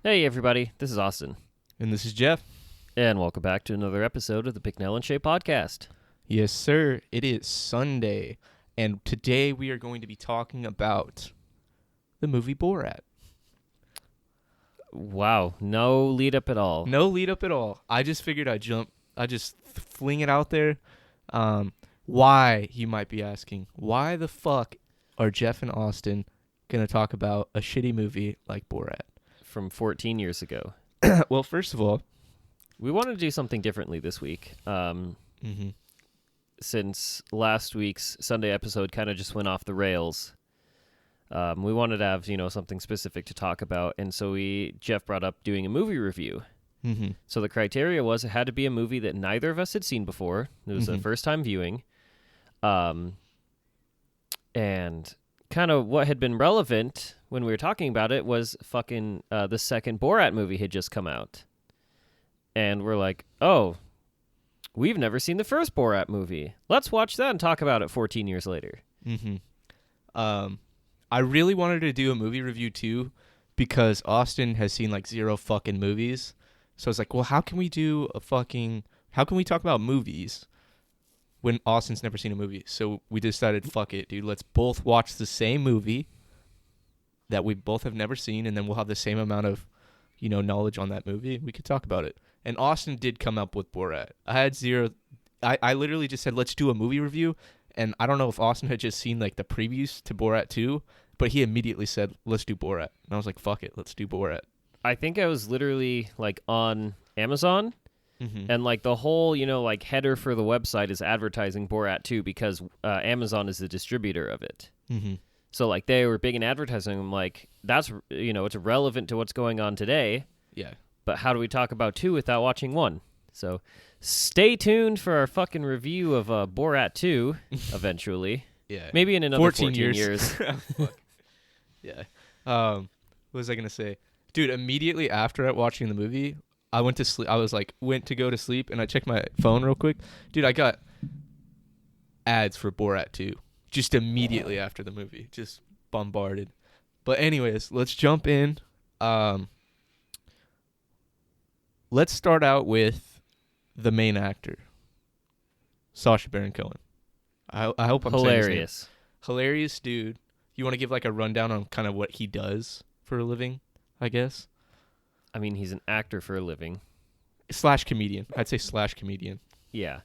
Hey everybody, this is Austin, And this is Jeff. and welcome back to another episode of the Bicknell&Shea podcast. Yes, sir. It is Sunday. And today we are going to be talking about the movie Borat. Wow, no lead up at all. No lead up at all. I just figured I'd just fling it out there. Why, you might be asking, why the fuck are Jeff and Austin going to talk about a shitty movie like Borat? From 14 years ago. Well, first of all, We wanted to do something differently this week. Since last week's Sunday episode kind of just went off the rails, we wanted to have, something specific to talk about, and so Jeff brought up doing a movie review. So the criteria was it had to be a movie that neither of us had seen before. It was a first time viewing. And kind of what had been relevant when we were talking about it was fucking the second Borat movie had just come out. And we're like, oh, we've never seen the first Borat movie. Let's watch that and talk about it 14 years later. I really wanted to do a movie review too because Austin has seen like zero fucking movies. So I was like, well, how can we talk about movies when Austin's never seen a movie? So we decided, fuck it, dude. Let's both watch the same movie that we both have never seen, and then we'll have the same amount of, knowledge on that movie. We could talk about it. And Austin did come up with Borat. I had zero. I literally just said, let's do a movie review. And I don't know if Austin had just seen like the previews to Borat 2, but he immediately said, let's do Borat. And I was like, fuck it, let's do Borat. I think I was literally like on Amazon, and like the whole, like header for the website is advertising Borat 2 because Amazon is the distributor of it. So like they were big in advertising. I'm like, that's, it's relevant to what's going on today. Yeah. But how do we talk about 2 without watching 1? So stay tuned for our fucking review of Borat 2 eventually. Yeah. Maybe in another 14 years. Yeah. What was I going to say? Dude, immediately after watching the movie, I went to sleep. I was like, went to go to sleep, and I checked my phone real quick. Dude, I got ads for Borat 2 just immediately after the movie. Just bombarded. But anyways, let's jump in. Let's start out with the main actor, Sacha Baron Cohen. I hope I'm saying his name. Hilarious. Hilarious dude. You want to give like a rundown on kind of what he does for a living, I guess? I mean, he's an actor for a living. / comedian. I'd say / comedian. Yeah.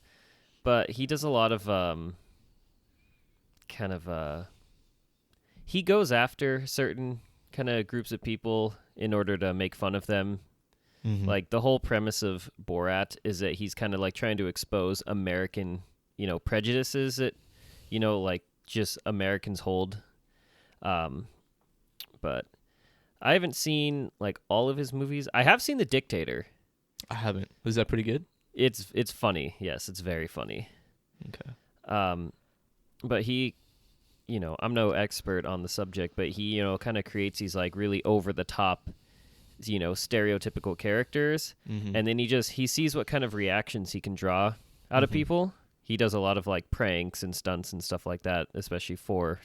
But he does a lot of he goes after certain kind of groups of people in order to make fun of them. Like the whole premise of Borat is that he's kind of like trying to expose American, prejudices that, like just Americans hold. But I haven't seen like all of his movies. I have seen The Dictator. I haven't. Was that pretty good? It's funny. Yes, it's very funny. Okay. But he, I'm no expert on the subject, but he, kind of creates these like really over the top, stereotypical characters. And then he sees what kind of reactions he can draw out of people. He does a lot of like pranks and stunts and stuff like that, especially for,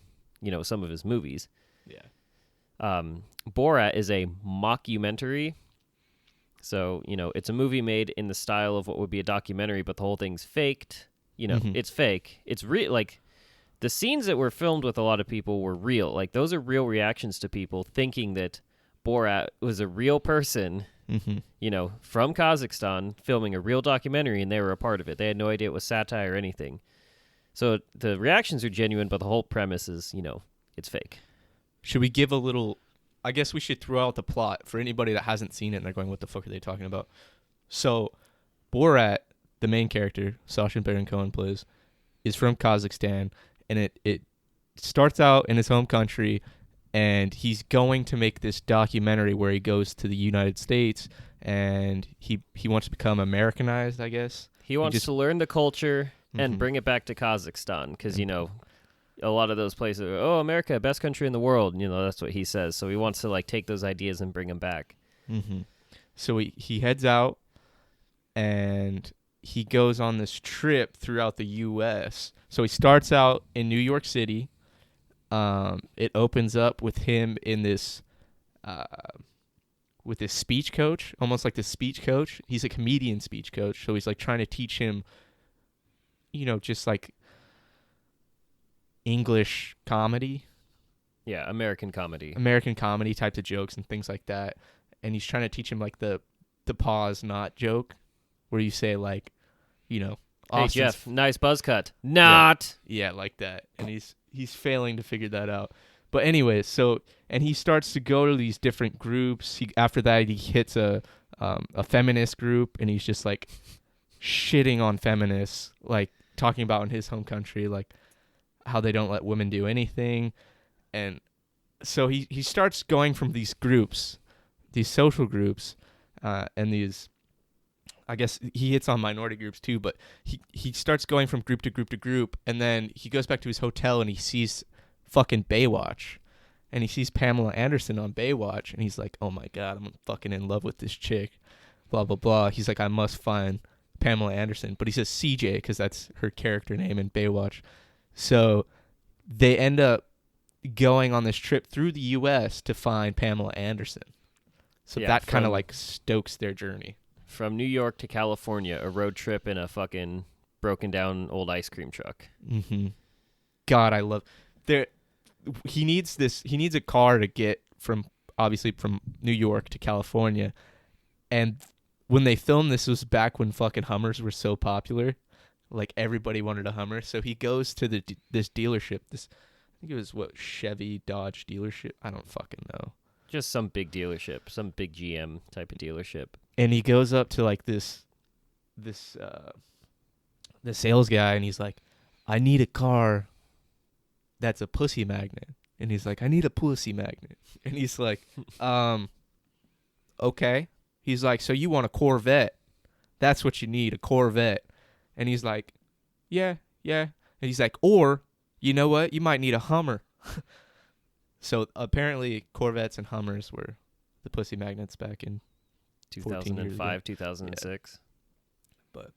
some of his movies. Yeah. Borat is a mockumentary. So, it's a movie made in the style of what would be a documentary, but the whole thing's faked. It's fake. It's real. Like the scenes that were filmed with a lot of people were real. Like those are real reactions to people thinking that Borat was a real person, from Kazakhstan filming a real documentary, and they were a part of it. They had no idea it was satire or anything. So the reactions are genuine, but the whole premise is, it's fake. Should we give a little... I guess we should throw out the plot for anybody that hasn't seen it and they're going, what the fuck are they talking about? So Borat, the main character, Sacha Baron Cohen plays, is from Kazakhstan, and it starts out in his home country, and he's going to make this documentary where he goes to the United States, and he wants to become Americanized, I guess. He wants to learn the culture and bring it back to Kazakhstan because, a lot of those places are, oh, America, best country in the world. That's what he says. So he wants to like take those ideas and bring them back. So he heads out, and he goes on this trip throughout the U.S. So he starts out in New York City. It opens up with him in this with this speech coach, almost like the speech coach. He's a comedian speech coach, so he's like trying to teach him, just like English comedy, Yeah, American comedy. American comedy types of jokes and things like that. And he's trying to teach him like the pause not joke, where you say like, Hey Austin's Jeff, nice buzz cut. Not. Yeah, like that. And he's failing to figure that out. But anyways, and he starts to go to these different groups. After that he hits a feminist group, and he's just like shitting on feminists, like talking about in his home country like how they don't let women do anything. And so he starts going from these groups, these social groups, and these, I guess he hits on minority groups too, but he starts going from group to group to group, and then he goes back to his hotel and he sees fucking Baywatch, and he sees Pamela Anderson on Baywatch, and he's like, oh my God, I'm fucking in love with this chick, blah, blah, blah. He's like, I must find Pamela Anderson, but he says CJ because that's her character name in Baywatch. So they end up going on this trip through the U.S. to find Pamela Anderson. So that kind of like stokes their journey. From New York to California, a road trip in a fucking broken down old ice cream truck. Mm-hmm. God, I love there. He needs a car to get from New York to California. And when they filmed this was back when fucking Hummers were so popular. Like everybody wanted a Hummer. So he goes to this dealership. I think it was Chevy Dodge dealership. I don't fucking know. Just some big dealership, some big GM type of dealership. And he goes up to like the sales guy, and he's like, I need a car that's a pussy magnet. And he's like, I need a pussy magnet. And he's like, okay. He's like, so you want a Corvette? That's what you need, a Corvette. And he's like, yeah. And he's like, or, you know what? You might need a Hummer. So apparently Corvettes and Hummers were the pussy magnets back in 2005, 2006. Yeah. But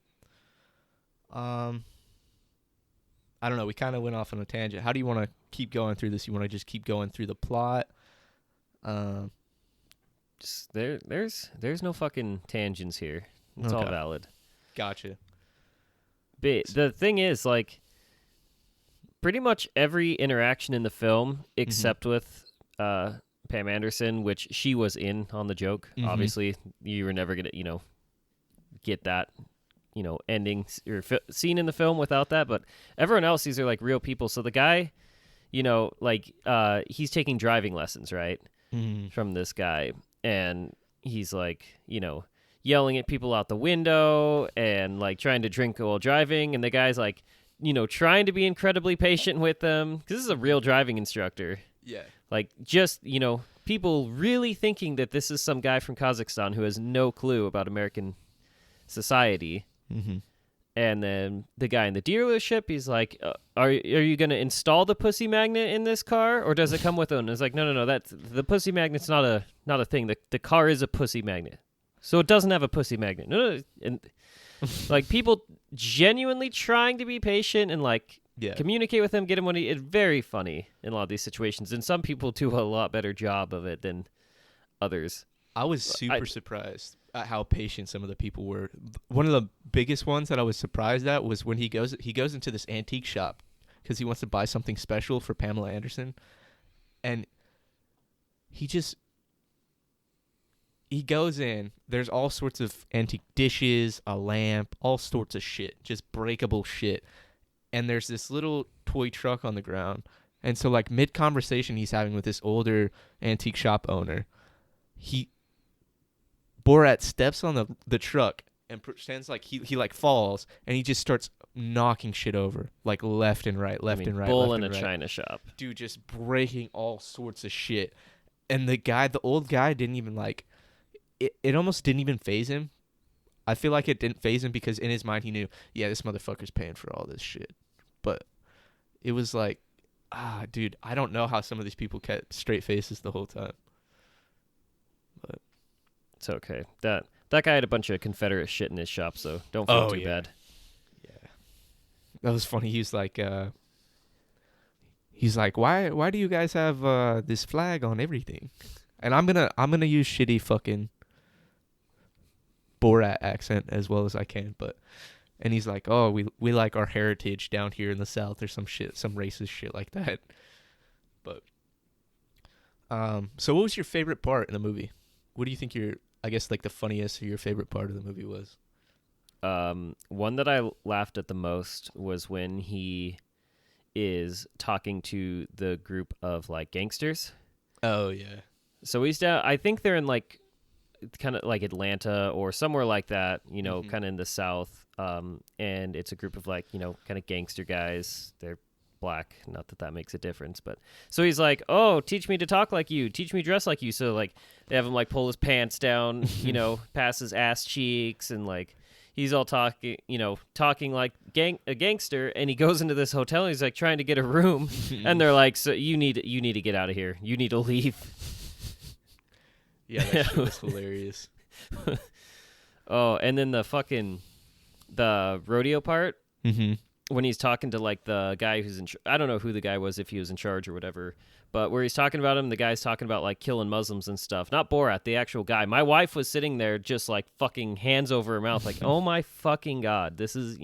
I don't know. We kind of went off on a tangent. How do you want to keep going through this? You want to just keep going through the plot? Just there's no fucking tangents here. It's all valid. Gotcha. But the thing is, like, pretty much every interaction in the film, except with Pam Anderson, which she was in on the joke. Mm-hmm. Obviously, you were never gonna, get that, ending or scene in the film without that. But everyone else, these are like real people. So the guy, he's taking driving lessons, right, from this guy, and he's like, yelling at people out the window and like trying to drink while driving, and the guy's like, trying to be incredibly patient with them because this is a real driving instructor. Yeah. Like, just, people really thinking that this is some guy from Kazakhstan who has no clue about American society. Mm-hmm. And then the guy in the dealership, he's like, are you going to install the pussy magnet in this car, or does it come with it? And it's like, no, that's the pussy magnet's not a thing. The car is a pussy magnet. So it doesn't have a pussy magnet. No. And like, people genuinely trying to be patient and like communicate with him, get him money. It's very funny in a lot of these situations, and some people do a lot better job of it than others. I was super surprised at how patient some of the people were. One of the biggest ones that I was surprised at was when he goes into this antique shop because he wants to buy something special for Pamela Anderson, and he goes in. There's all sorts of antique dishes, a lamp, all sorts of shit, just breakable shit. And there's this little toy truck on the ground. And so, like, mid-conversation he's having with this older antique shop owner, Borat steps on the truck and pretends like he like falls, and he just starts knocking shit over, like left and right, left and right. Bull in a china shop. Dude, just breaking all sorts of shit. And the old guy didn't even like... It almost didn't even faze him. I feel like it didn't faze him because in his mind he knew, yeah, this motherfucker's paying for all this shit. But it was like, dude, I don't know how some of these people kept straight faces the whole time. But it's okay. That guy had a bunch of Confederate shit in his shop, so don't feel too bad. Yeah, that was funny. He's like, why do you guys have this flag on everything? And I'm gonna use shitty fucking Borat accent as well as I can, but and he's like, "Oh, we like our heritage down here in the South," or some shit, some racist shit like that. But so what was your favorite part in the movie? What do you think I guess like the funniest or your favorite part of the movie was? One that I laughed at the most was when he is talking to the group of like gangsters. Oh yeah. So he's down. I think they're in like kind of like Atlanta or somewhere like that. Kind of in the South. And it's a group of like kind of gangster guys. They're black. Not that makes a difference, but so he's like, "Oh, teach me to talk like you. Teach me to dress like you." So like they have him like pull his pants down, past his ass cheeks, and like he's all talking like a gangster, and he goes into this hotel and he's like trying to get a room and they're like, "So you need to get out of here. You need to leave." Yeah, that shit was hilarious. Oh, and then the rodeo part when he's talking to like the guy who's I don't know who the guy was, if he was in charge or whatever, but where he's talking about him, the guy's talking about like killing Muslims and stuff. Not Borat, the actual guy. My wife was sitting there just like fucking hands over her mouth like, "Oh my fucking God, this is,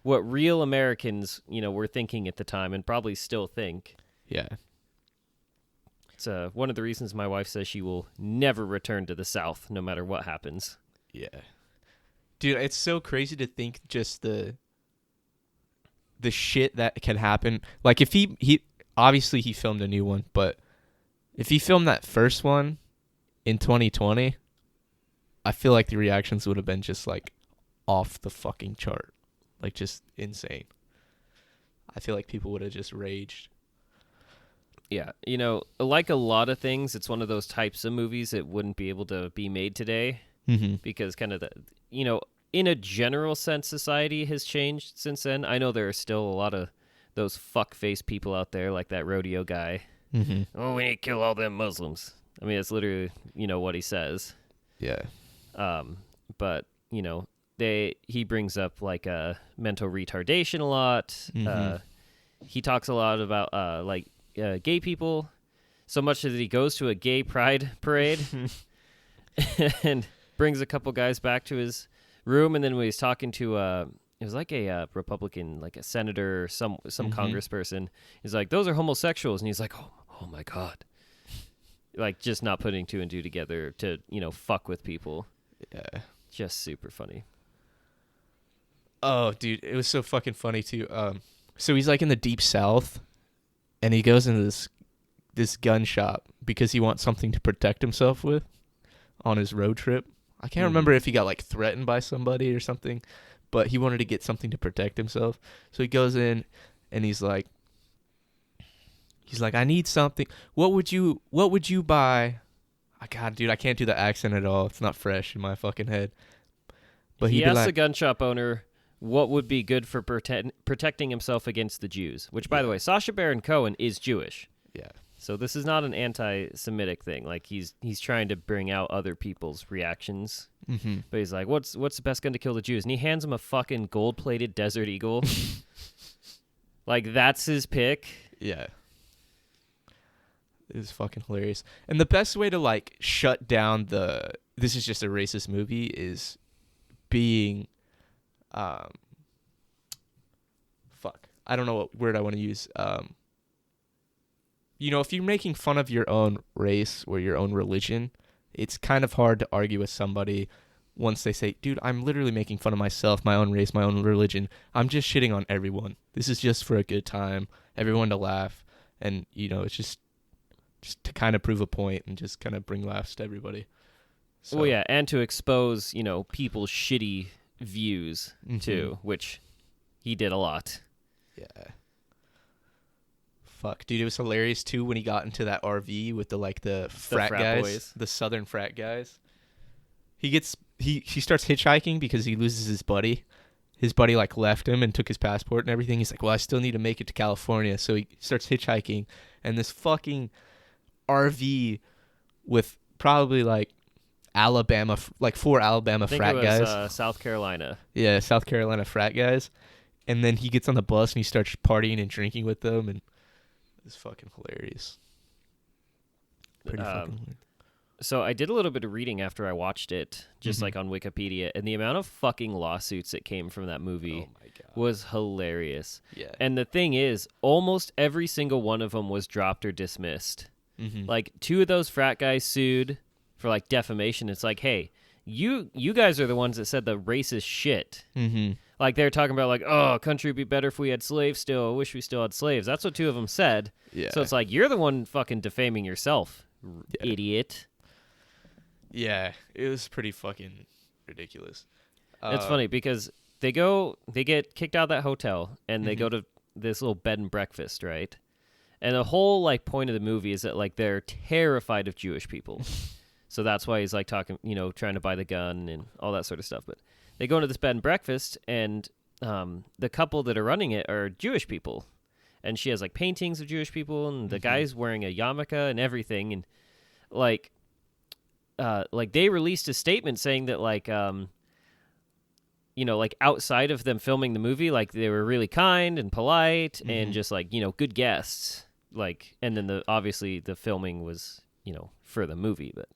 what real Americans, were thinking at the time and probably still think." Yeah. It's one of the reasons my wife says she will never return to the South no matter what happens. Yeah. Dude, it's so crazy to think just the shit that can happen. Like if he obviously he filmed a new one, but if he filmed that first one in 2020, I feel like the reactions would have been just like off the fucking chart. Like just insane. I feel like people would have just raged. Yeah, like a lot of things, it's one of those types of movies that wouldn't be able to be made today because kind of in a general sense, society has changed since then. I know there are still a lot of those fuck-faced people out there like that rodeo guy. Oh, we need to kill all them Muslims. I mean, it's literally, what he says. Yeah. But, he brings up like mental retardation a lot. He talks a lot about like gay people, so much that he goes to a gay pride parade and brings a couple guys back to his room. And then when he's talking to it was like a Republican, like a senator or some congressperson, he's like, "Those are homosexuals," and he's like, oh my God, like just not putting two and two together to fuck with people. Yeah, just super funny. Oh dude, it was so fucking funny too. So he's like in the deep South and he goes into this gun shop because he wants something to protect himself with on his road trip. I can't remember if he got like threatened by somebody or something, but he wanted to get something to protect himself. So he goes in and he's like, "I need something. What would you buy?" God, dude, I can't do the accent at all. It's not fresh in my fucking head. But he asked the gun shop owner what would be good for protecting himself against the Jews, which, by the way, Sacha Baron Cohen is Jewish. Yeah. So this is not an anti-Semitic thing. Like he's trying to bring out other people's reactions. But he's like, what's the best gun to kill the Jews? And he hands him a fucking gold-plated Desert Eagle. Like that's his pick. Yeah. It was fucking hilarious. And the best way to like shut down this is just a racist movie is being I don't know what word I want to use. If you're making fun of your own race or your own religion, it's kind of hard to argue with somebody once they say, "Dude, I'm literally making fun of myself, my own race, my own religion. I'm just shitting on everyone. This is just for a good time, everyone to laugh." And, it's just to kind of prove a point and just kind of bring laughs to everybody. So. Well, yeah, and to expose, people's shitty views, too, which he did a lot. Yeah. Fuck, dude, it was hilarious too when he got into that RV with the frat guys, boys. The southern frat guys. He starts hitchhiking because he loses his buddy. His buddy like left him and took his passport and everything. He's like, "Well, I still need to make it to California." So he starts hitchhiking, and this fucking RV with probably like Alabama, like 4 Alabama frat guys. South Carolina. Yeah, South Carolina frat guys. And then he gets on the bus and he starts partying and drinking with them, and it's fucking hilarious. Pretty fucking weird. So I did a little bit of reading after I watched it, just like on Wikipedia, and the amount of fucking lawsuits that came from that movie was hilarious. Yeah. And the thing is, almost every single one of them was dropped or dismissed. Like 2 of those frat guys sued for like defamation. It's like, hey, you guys are the ones that said the racist shit. Like they're talking about like, oh, country would be better if we had slaves still. I wish we still had slaves. That's what 2 of them said. Yeah. So it's like, you're the one fucking defaming yourself, idiot. Yeah, it was pretty fucking ridiculous. It's funny because they get kicked out of that hotel and they go to this little bed and breakfast, right? And the whole like point of the movie is that like they're terrified of Jewish people. So that's why he's like talking, trying to buy the gun and all that sort of stuff. But they go into this bed and breakfast and the couple that are running it are Jewish people. And she has like paintings of Jewish people and the guy's wearing a yarmulke and everything. And like they released a statement saying that like like outside of them filming the movie, like they were really kind and polite and just like good guests, like, and then obviously the filming was for the movie, but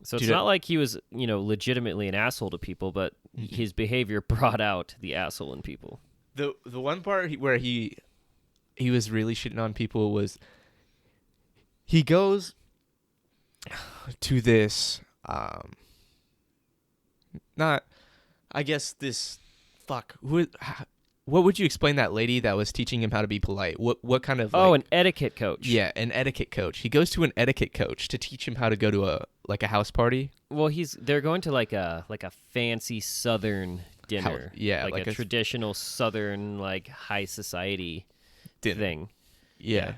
so it's not like he was legitimately an asshole to people, but his behavior brought out the asshole in people. The one part where he was really shitting on people was he goes to this what would you explain that lady that was teaching him how to be polite? What kind of an etiquette coach. Yeah, an etiquette coach. He goes to an etiquette coach to teach him how to go to a house party. Well, they're going to like a fancy Southern dinner. Like a traditional Southern like high society thing. Yeah.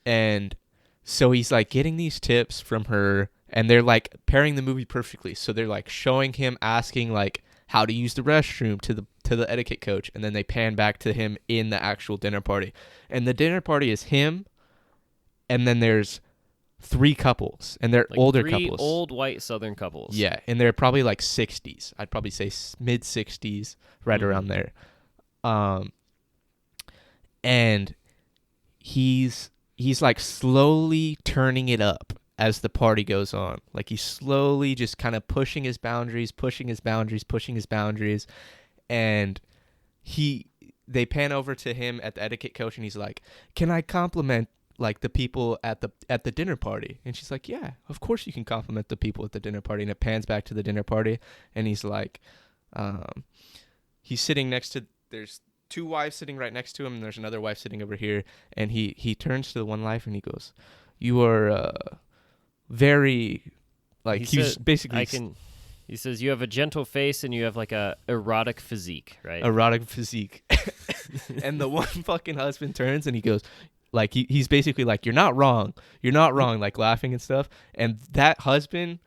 And so he's like getting these tips from her, and they're like pairing the movie perfectly. So they're like showing him asking like how to use the restroom to the etiquette coach, and then they pan back to him in the actual dinner party. And the dinner party is him, and then there's 3 couples, and they're like older couples. Old white Southern couples. Yeah, and they're probably like 60s. I'd probably say mid 60s, right around there. And he's like slowly turning it up as the party goes on. Like he's slowly just kind of pushing his boundaries. And they pan over to him at the etiquette coach, and he's like, "Can I compliment like the people at the dinner party?" And she's like, "Yeah, of course you can compliment the people at the dinner party." And it pans back to the dinner party, and he's like, he's sitting next to, there's 2 wives sitting right next to him, and there's another wife sitting over here, and he turns to the one wife and he goes, "You are very," like he was basically. He says, "You have a gentle face and you have like a erotic physique," right? Erotic physique. And the one fucking husband turns and he goes, like he's basically like, you're not wrong, like laughing and stuff. And that husband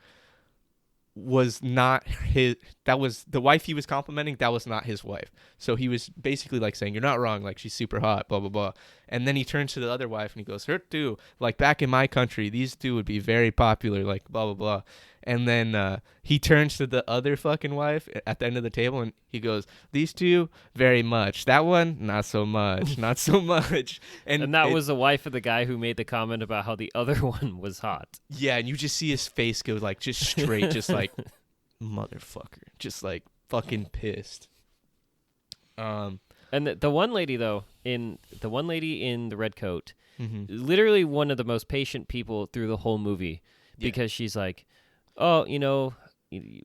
was not his, that was the wife he was complimenting, that was not his wife. So he was basically like saying, "You're not wrong, like she's super hot, blah blah blah." And then he turns to the other wife and he goes, "Her too, like back in my country these 2 would be very popular, like blah blah blah." And then he turns to the other fucking wife at the end of the table and he goes, "These 2 very much, that one not so much." Not so much. And that was the wife of the guy who made the comment about how the other one was hot. Yeah, and you just see his face go like just straight, just like motherfucker, just like fucking pissed. And the one lady though, in the red coat, literally one of the most patient people through the whole movie, because she's like, "Oh,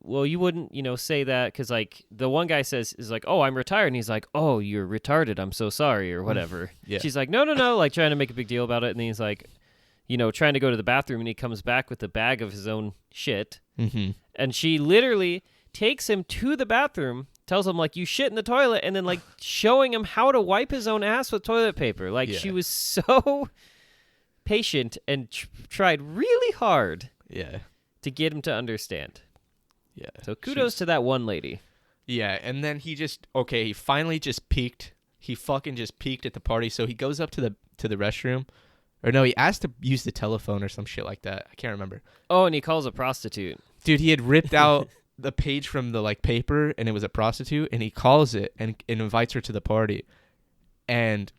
well, you wouldn't, say that," because like the one guy is like, "Oh, I'm retired," and he's like, "Oh, you're retarded, I'm so sorry," or whatever. Yeah. She's like, no, like trying to make a big deal about it, and then he's like, trying to go to the bathroom, and he comes back with the bag of his own shit, and she literally takes him to the bathroom, tells him like, "You shit in the toilet," and then like showing him how to wipe his own ass with toilet paper. Like she was so patient and tried really hard. Yeah. To get him to understand. Yeah. So kudos to that one lady. Yeah, and then he finally just peaked. He fucking just peaked at the party. So he goes up to the restroom. Or no, he asked to use the telephone or some shit like that. I can't remember. Oh, and he calls a prostitute. Dude, he had ripped out the page from the like paper, and it was a prostitute, and he calls it and invites her to the party. And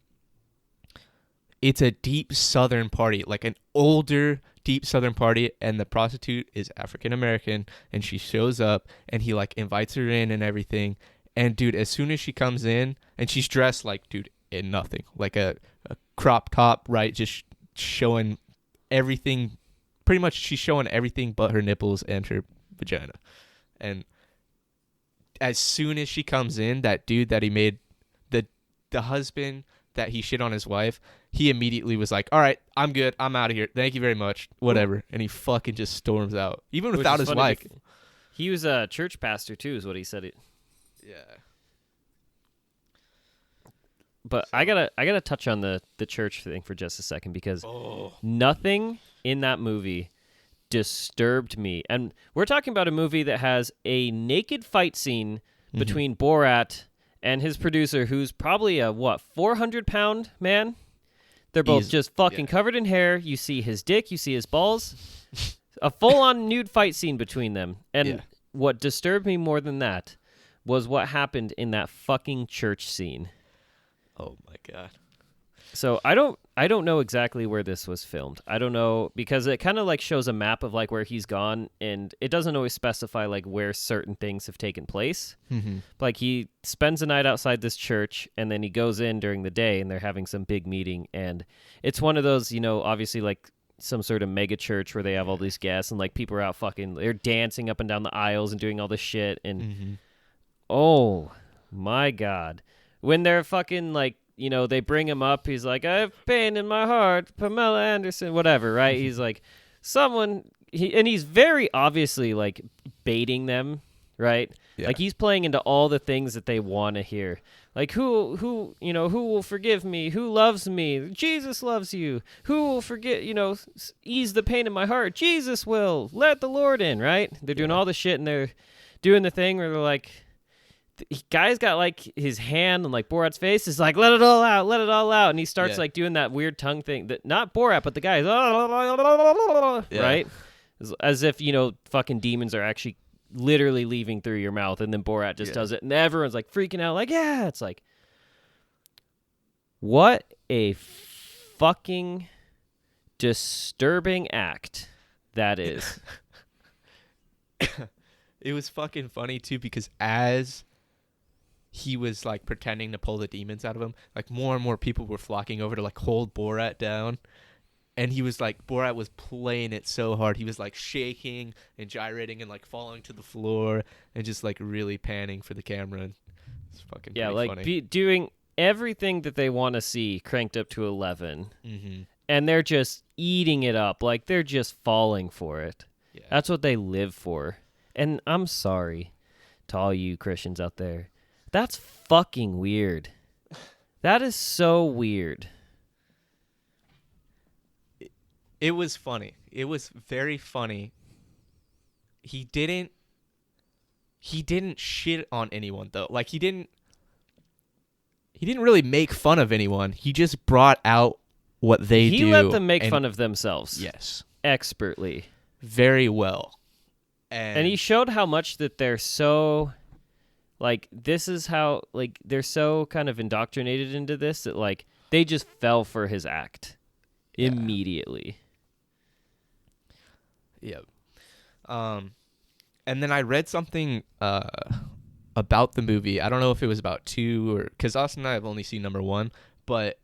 it's a deep Southern party, like an older deep Southern party, and the prostitute is African American, and she shows up, and he like invites her in and everything. And dude, as soon as she comes in, and she's dressed like, dude, in nothing, like a crop top, right, just showing everything. Pretty much, she's showing everything but her nipples and her vagina. And as soon as she comes in, that dude that he made, the husband that he shit on his wife, he immediately was like, all right, I'm good. I'm out of here. Thank you very much. Whatever. And he fucking just storms out. Even without his wife. He was a church pastor, too, is what he said. Yeah. But I gotta touch on the church thing for just a second, because nothing in that movie disturbed me. And we're talking about a movie that has a naked fight scene between Borat and his producer, who's probably a 400-pound man. They're both just fucking covered in hair. You see his dick, you see his balls. A full-on nude fight scene between them. And what disturbed me more than that was what happened in that fucking church scene. Oh my God. So I don't know exactly where this was filmed. I don't know, because it kind of like shows a map of like where he's gone, and it doesn't always specify like where certain things have taken place. Like he spends the night outside this church, and then he goes in during the day, and they're having some big meeting, and it's one of those, obviously like some sort of mega church where they have all these guests, and like people are out they're dancing up and down the aisles and doing all this shit, and oh my God, when they're fucking like, they bring him up. He's like, I have pain in my heart, Pamela Anderson, whatever, right? He's like, and he's very obviously like baiting them, right? Yeah. Like he's playing into all the things that they want to hear. Like who will forgive me? Who loves me? Jesus loves you. Who will forget, ease the pain in my heart? Jesus will. Let the Lord in, right? They're doing all the shit, and they're doing the thing where they're like, guy's got like his hand on like Borat's face, is like, let it all out, and he starts like doing that weird tongue thing that not Borat but the guy is right, as if fucking demons are actually literally leaving through your mouth, and then Borat just does it, and everyone's like freaking out, like, it's like, what a fucking disturbing act that is. It was fucking funny too, because as he was like pretending to pull the demons out of him, like more and more people were flocking over to like hold Borat down, and he was like, Borat was playing it so hard, he was like shaking and gyrating and like falling to the floor and just like really panning for the camera. It's fucking like funny. Doing everything that they want to see cranked up to 11, and they're just eating it up, like they're just falling for it. That's what they live for. And I'm sorry to all you Christians out there. That's fucking weird. That is so weird. It was funny. It was very funny. He didn't shit on anyone though. Like he didn't really make fun of anyone. He just brought out what they do. He let them make fun of themselves. Yes. Expertly. Very well. And he showed how much that they're so, like, this is how, like, they're so kind of indoctrinated into this that, like, they just fell for his act immediately. Yep. And then I read something about the movie. I don't know if it was about 2 or, because Austin and I have only seen number 1, but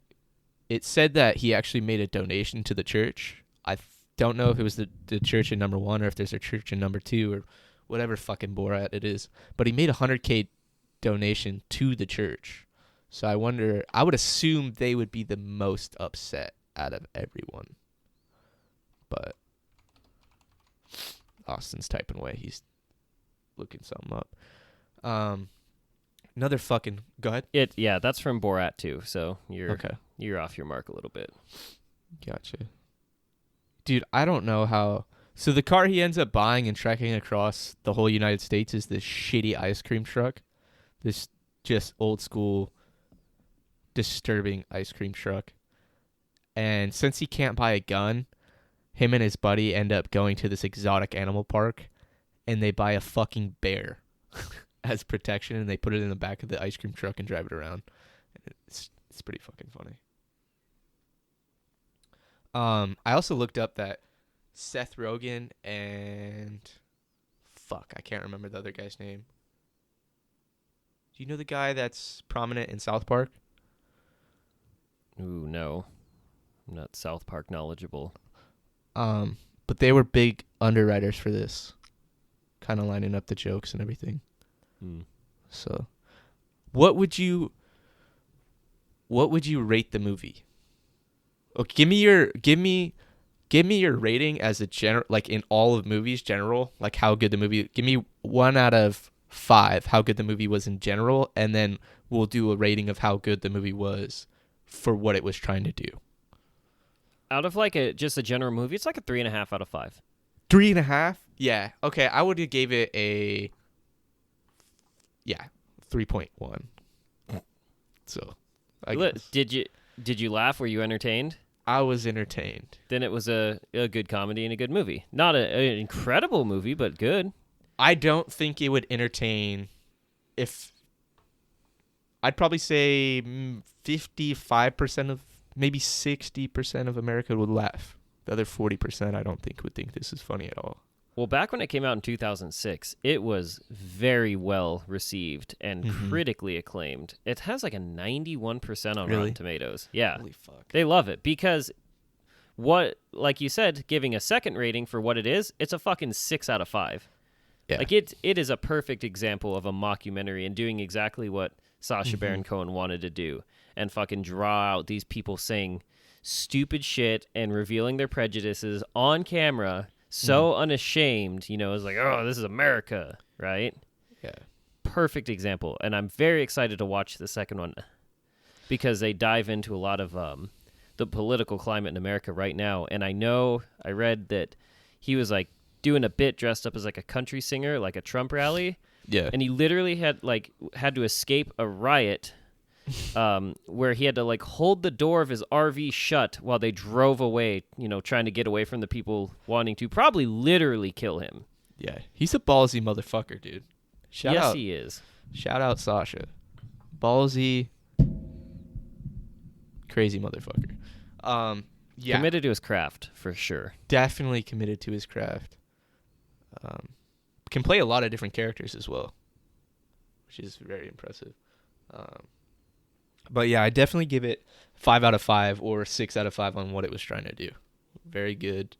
it said that he actually made a donation to the church. I don't know if it was the church in number 1 or if there's a church in number 2 or whatever fucking Borat it is. But he made a $100K donation to the church. So I wonder, I would assume they would be the most upset out of everyone. But Austin's typing away. He's looking something up. Another fucking, go ahead. That's from Borat too. So you're off your mark a little bit. Gotcha. Dude, I don't know how. So the car he ends up buying and trekking across the whole United States is this shitty ice cream truck. This just old school, disturbing ice cream truck. And since he can't buy a gun, him and his buddy end up going to this exotic animal park, and they buy a fucking bear as protection, and they put it in the back of the ice cream truck and drive it around. It's pretty fucking funny. I also looked up that Seth Rogen and fuck, I can't remember the other guy's name. Do you know the guy that's prominent in South Park? Ooh, no. I'm not South Park knowledgeable. But they were big underwriters for this, kind of lining up the jokes and everything. So, what would you rate the movie? Oh, give me your rating as a general, like in all of movies, general, like how good the movie. Give me 1 out of 5, how good the movie was in general, and then we'll do a rating of how good the movie was for what it was trying to do. Out of like just a general movie, it's like a 3.5 out of 5. 3.5? Yeah. Okay, I would have gave it a 3.1. So, I guess. Did you laugh? Were you entertained? I was entertained. Then it was a good comedy and a good movie. Not an incredible movie, but good. I don't think it would entertain if... I'd probably say 55% of, maybe 60% of America would laugh. The other 40% I don't think would think this is funny at all. Well, back when it came out in 2006, it was very well received and critically acclaimed. It has like a 91% on Rotten Tomatoes. Yeah. Holy fuck. They love it because like you said, giving a second rating for what it is, it's a fucking 6 out of 5. Yeah. Like it is a perfect example of a mockumentary and doing exactly what Sacha Baron Cohen wanted to do and fucking draw out these people saying stupid shit and revealing their prejudices on camera. So unashamed, it's like, oh, this is America, right? Yeah. Perfect example. And I'm very excited to watch the second one because they dive into a lot of the political climate in America right now. And I read that he was like doing a bit dressed up as like a country singer, like a Trump rally. Yeah. And he literally had to escape a riot where he had to like hold the door of his RV shut while they drove away, trying to get away from the people wanting to probably literally kill him. Yeah, he's a ballsy motherfucker, dude. Shout out. Yes, he is. Shout out Sasha. Ballsy, crazy motherfucker. Yeah. Committed to his craft, for sure. Definitely committed to his craft. Can play a lot of different characters as well, which is very impressive. But yeah, I definitely give it 5 out of 5 or 6 out of 5 on what it was trying to do. Very good.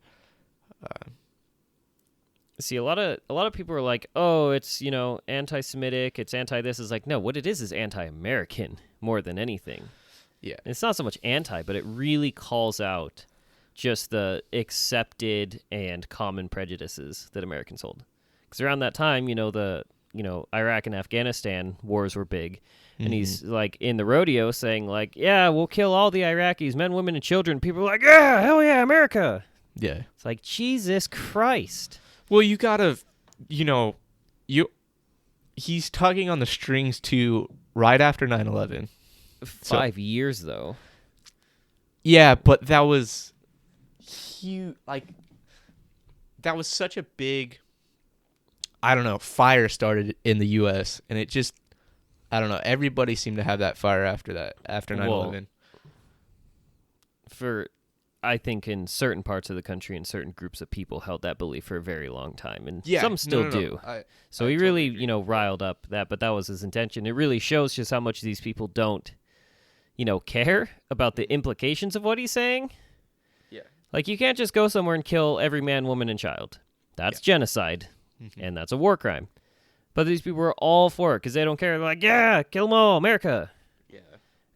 See, a lot of people are like, oh, it's, anti-Semitic, it's anti-this. It's like, no, what it is anti-American more than anything. Yeah. And it's not so much anti, but it really calls out just the accepted and common prejudices that Americans hold. Because around that time, the Iraq and Afghanistan wars were big. And he's like in the rodeo saying like, yeah, we'll kill all the Iraqis, men, women, and children. People are like, yeah, hell yeah, America. Yeah. It's like, Jesus Christ. Well, you gotta, he's tugging on the strings too right after 9/11. 5 years though. Yeah, but that was huge. Like, that was such a big, I don't know, fire started in the U.S. and it just, I don't know. Everybody seemed to have that fire after that, after 9/11. I think in certain parts of the country and certain groups of people held that belief for a very long time, and yeah, some still do. So he really, riled up that, but that was his intention. It really shows just how much these people don't, care about the implications of what he's saying. Yeah. Like, you can't just go somewhere and kill every man, woman, and child. That's genocide, and that's a war crime. But these people are all for it because they don't care. They're like, yeah, kill them all, America. Yeah.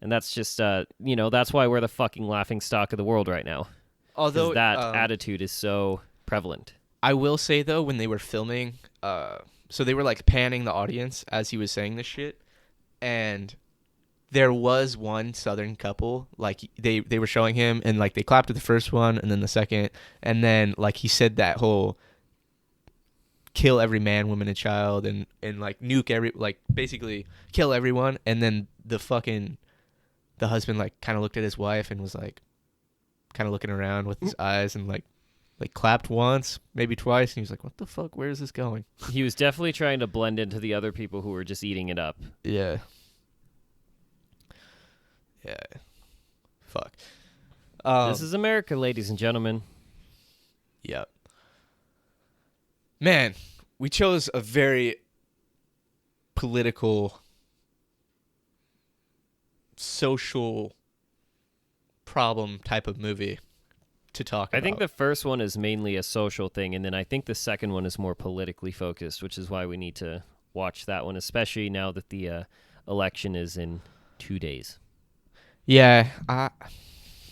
And that's just, that's why we're the fucking laughing stock of the world right now. Although that attitude is so prevalent. I will say, though, when they were filming, so they were, like, panning the audience as he was saying this shit. And there was one Southern couple, like, they were showing him, and, like, they clapped at the first one and then the second. And then, like, he said that whole kill every man, woman, and child, and like nuke every, like basically kill everyone. And then the husband like kind of looked at his wife and was like kind of looking around with his eyes and like clapped once, maybe twice, and he was like, what the fuck, where is this going? He was definitely trying to blend into the other people who were just eating it up. Yeah. Fuck. This is America, ladies and gentlemen. Yep. Man, we chose a very political, social problem type of movie to talk about. I think the first one is mainly a social thing, and then I think the second one is more politically focused, which is why we need to watch that one, especially now that the election is in 2 days. Yeah,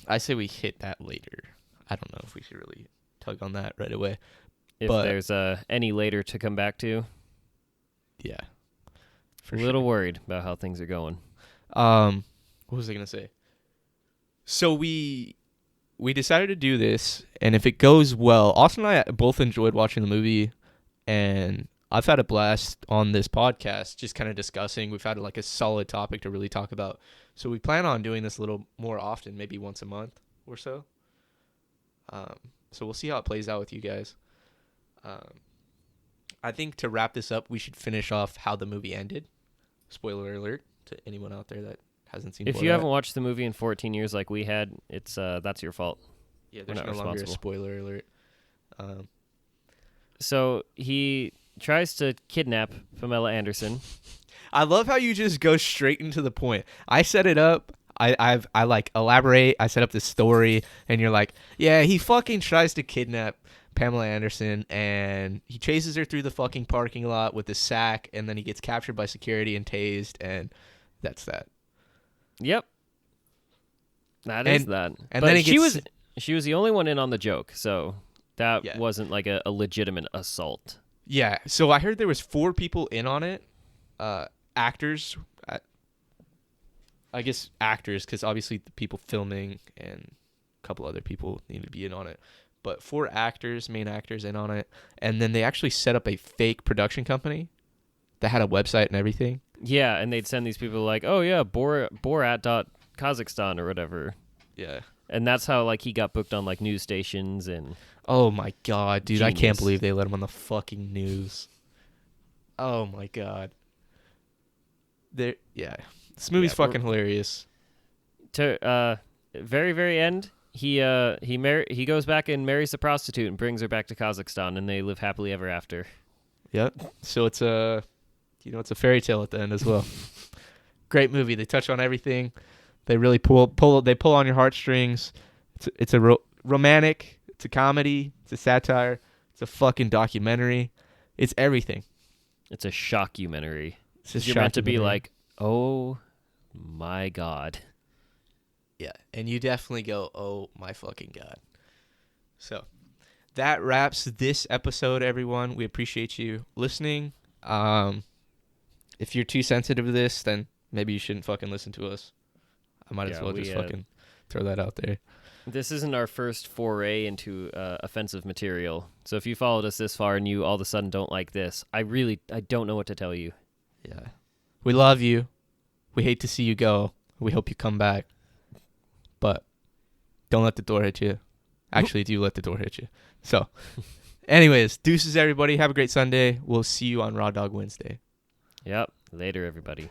I say we hit that later. I don't know if we should really tug on that right away. If there's any later to come back to. Yeah. A little worried about how things are going. What was I going to say? So we decided to do this, and if it goes well, Austin and I both enjoyed watching the movie, and I've had a blast on this podcast just kind of discussing. We've had like a solid topic to really talk about. So we plan on doing this a little more often, maybe once a month or so. So we'll see how it plays out with you guys. I think to wrap this up, we should finish off how the movie ended. Spoiler alert to anyone out there that hasn't seen If Borat. you haven't watched the movie in 14 years like we had, it's that's your fault. Yeah, there's no longer a spoiler alert. So he tries to kidnap Pamela Anderson. I love how you just go straight into the point. I set it up. I like elaborate. I set up this story, and you're like, yeah, he fucking tries to kidnap Pamela Anderson, and he chases her through the fucking parking lot with a sack, and then he gets captured by security and tased, and that's that. Yep. That is that. And but then she was the only one in on the joke, so that Yeah. wasn't like a legitimate assault. Yeah. So I heard there was 4 people in on it. Actors. I guess actors, because obviously the people filming and a couple other people need to be in on it. But 4 actors, main actors, in on it. And then they actually set up a fake production company that had a website and everything. Yeah, and they'd send these people like, oh yeah, Borat.Kazakhstan or whatever. Yeah. And that's how like he got booked on like news stations and. Oh my god, dude! Genius. I can't believe they let him on the fucking news. Oh my god. This movie's fucking hilarious. To very very end, he goes back and marries a prostitute and brings her back to Kazakhstan, and they live happily ever after. Yep. So it's a fairy tale at the end as well. Great movie. They touch on everything. They really pull on your heartstrings. It's a romantic. It's a comedy. It's a satire. It's a fucking documentary. It's everything. It's a shockumentary. You're meant to be like, oh my god. Yeah, and you definitely go, oh my fucking god. So that wraps this episode, everyone. We appreciate you listening. If you're too sensitive to this, then maybe you shouldn't fucking listen to us. I might as well just fucking throw that out there. This isn't our first foray into offensive material. So if you followed us this far and you all of a sudden don't like this, I don't know what to tell you. Yeah. We love you. We hate to see you go. We hope you come back. But don't let the door hit you. Actually, do let the door hit you. So, anyways, deuces, everybody. Have a great Sunday. We'll see you on Raw Dog Wednesday. Yep. Later, everybody.